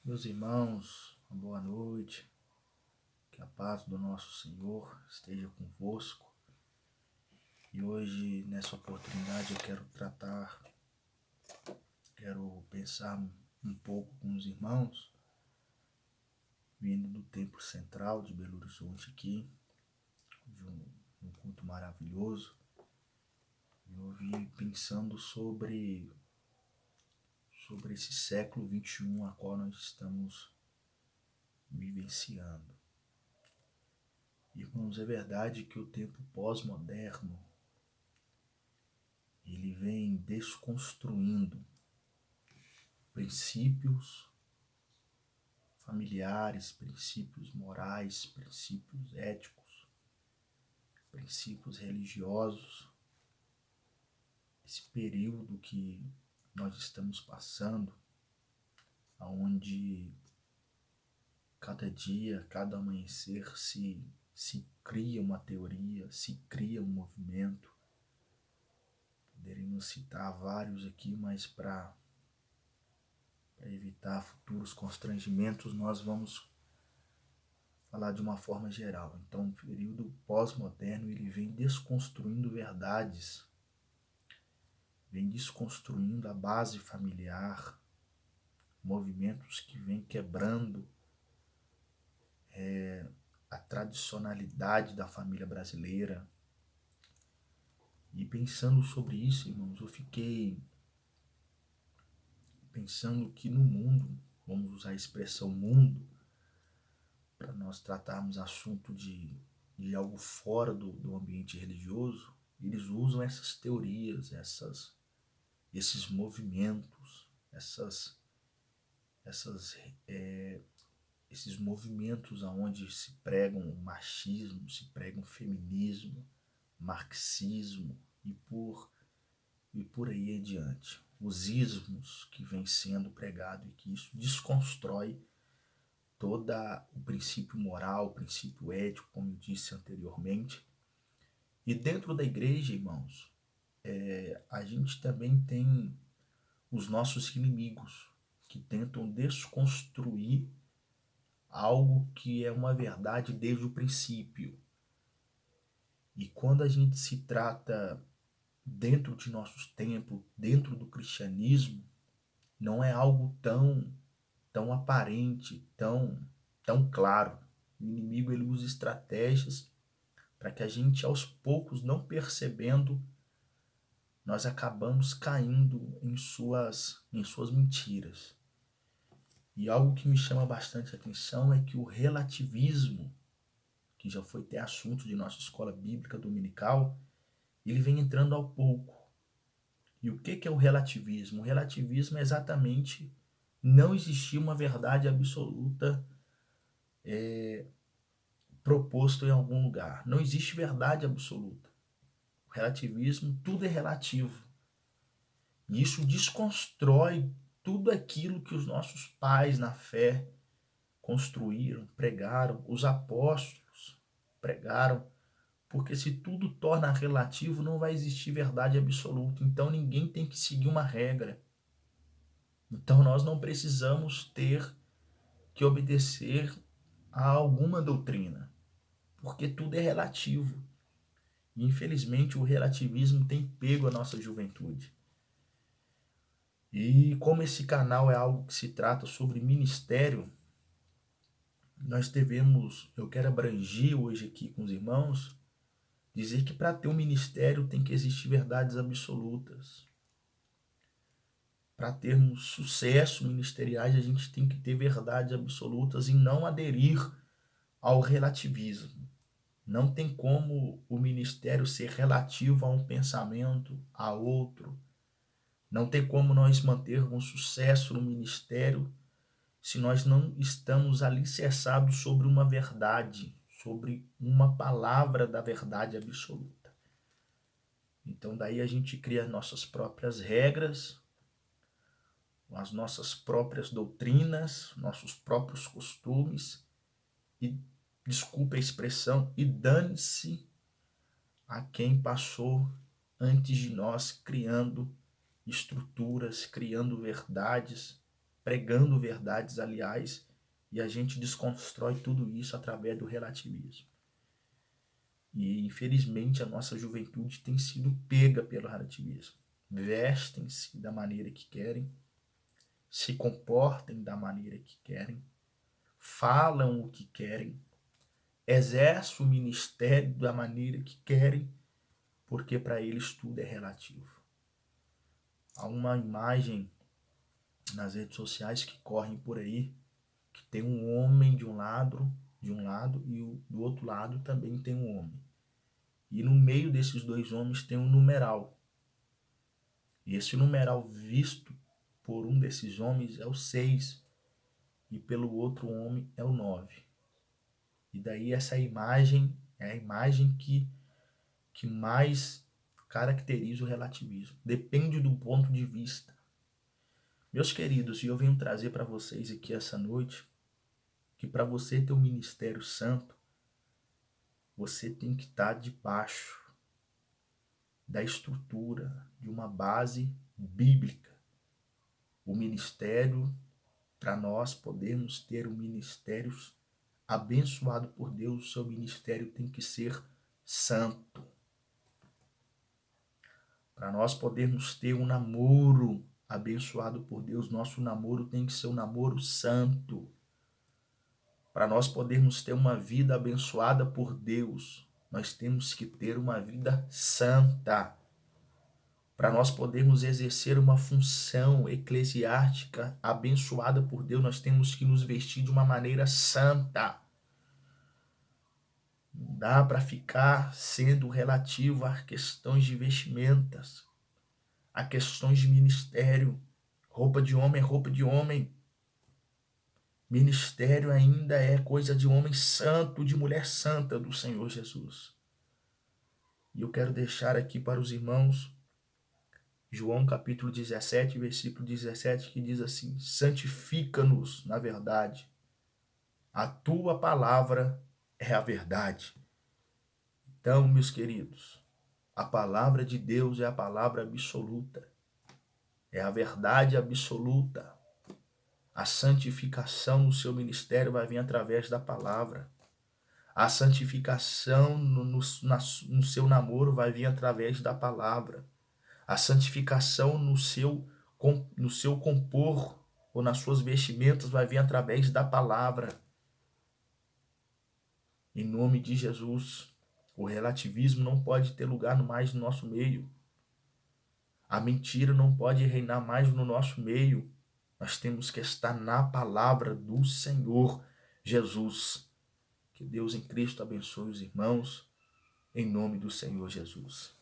Meus irmãos, uma boa noite, que a paz do nosso Senhor esteja convosco. E hoje, nessa oportunidade, eu quero pensar um pouco com os irmãos, vindo do Templo Central de Belo Horizonte aqui, de um culto maravilhoso. Eu vim pensando sobre esse século XXI a qual nós estamos vivenciando. Irmãos, é verdade que o tempo pós-moderno ele vem desconstruindo princípios familiares, princípios morais, princípios éticos, princípios religiosos. Esse período que nós estamos passando, onde cada dia, cada amanhecer se cria uma teoria, se cria um movimento. Poderíamos citar vários aqui, mas para evitar futuros constrangimentos, nós vamos falar de uma forma geral. Então, o período pós-moderno ele vem desconstruindo verdades, vem desconstruindo a base familiar, movimentos que vêm quebrando a tradicionalidade da família brasileira. E pensando sobre isso, irmãos, eu fiquei pensando que no mundo, vamos usar a expressão mundo, para nós tratarmos assunto de algo fora do ambiente religioso, eles usam essas teorias, esses movimentos, esses movimentos onde se pregam o machismo, se pregam o feminismo, marxismo e por aí adiante. Os ismos que vem sendo pregado e que isso desconstrói todo o princípio moral, o princípio ético, como eu disse anteriormente. E dentro da igreja, irmãos, a gente também tem os nossos inimigos, que tentam desconstruir algo que é uma verdade desde o princípio. E quando a gente se trata dentro de nossos templos, dentro do cristianismo, não é algo tão aparente, tão claro. O inimigo ele usa estratégias para que a gente aos poucos, não percebendo, nós acabamos caindo em suas mentiras. E algo que me chama bastante atenção é que o relativismo, que já foi até assunto de nossa escola bíblica dominical, ele vem entrando ao pouco. E o que é o relativismo? O relativismo é exatamente não existir uma verdade absoluta proposto em algum lugar. Não existe verdade absoluta. O relativismo, tudo é relativo. E isso desconstrói tudo aquilo que os nossos pais na fé construíram, pregaram, os apóstolos pregaram, porque se tudo torna relativo, não vai existir verdade absoluta. Então ninguém tem que seguir uma regra. Então nós não precisamos ter que obedecer a alguma doutrina, porque tudo é relativo. E infelizmente o relativismo tem pego a nossa juventude. E como esse canal é algo que se trata sobre ministério, eu quero abranger hoje aqui com os irmãos, dizer que para ter um ministério tem que existir verdades absolutas. Para termos sucesso ministeriais, a gente tem que ter verdades absolutas e não aderir ao relativismo. Não tem como o ministério ser relativo a um pensamento, a outro. Não tem como nós mantermos sucesso no ministério se nós não estamos alicerçados sobre uma verdade, sobre uma palavra da verdade absoluta. Então daí a gente cria as nossas próprias regras, as nossas próprias doutrinas, nossos próprios costumes e, desculpe a expressão, e dane-se a quem passou antes de nós criando estruturas, criando verdades, pregando verdades, aliás, e a gente desconstrói tudo isso através do relativismo. E, infelizmente, a nossa juventude tem sido pega pelo relativismo. Vestem-se da maneira que querem, se comportem da maneira que querem, falam o que querem, exercem o ministério da maneira que querem, porque para eles tudo é relativo. Há uma imagem nas redes sociais que correm por aí, que tem um homem de um lado e do outro lado também tem um homem. E no meio desses dois homens tem um numeral. E esse numeral visto por um desses homens é o 6 e pelo outro homem é o 9. E daí essa imagem é a imagem que mais caracteriza o relativismo. Depende do ponto de vista. Meus queridos, e eu venho trazer para vocês aqui essa noite que para você ter um ministério santo, você tem que estar debaixo da estrutura de uma base bíblica. O ministério, para nós podermos ter um ministério abençoado por Deus, o seu ministério tem que ser santo. Para nós podermos ter um namoro abençoado por Deus, nosso namoro tem que ser um namoro santo. Para nós podermos ter uma vida abençoada por Deus, nós temos que ter uma vida santa. Para nós podermos exercer uma função eclesiástica abençoada por Deus, nós temos que nos vestir de uma maneira santa. Não dá para ficar sendo relativo a questões de vestimentas, a questões de ministério. Roupa de homem é roupa de homem. Ministério ainda é coisa de homem santo, de mulher santa do Senhor Jesus. E eu quero deixar aqui para os irmãos João capítulo 17, versículo 17, que diz assim: santifica-nos na verdade. A tua palavra é a verdade. Então, meus queridos, a palavra de Deus é a palavra absoluta. É a verdade absoluta. A santificação no seu ministério vai vir através da palavra. A santificação no seu namoro vai vir através da palavra. A santificação no seu compor ou nas suas vestimentas vai vir através da palavra. Em nome de Jesus, o relativismo não pode ter lugar mais no nosso meio. A mentira não pode reinar mais no nosso meio. Nós temos que estar na palavra do Senhor Jesus. Que Deus em Cristo abençoe os irmãos, em nome do Senhor Jesus.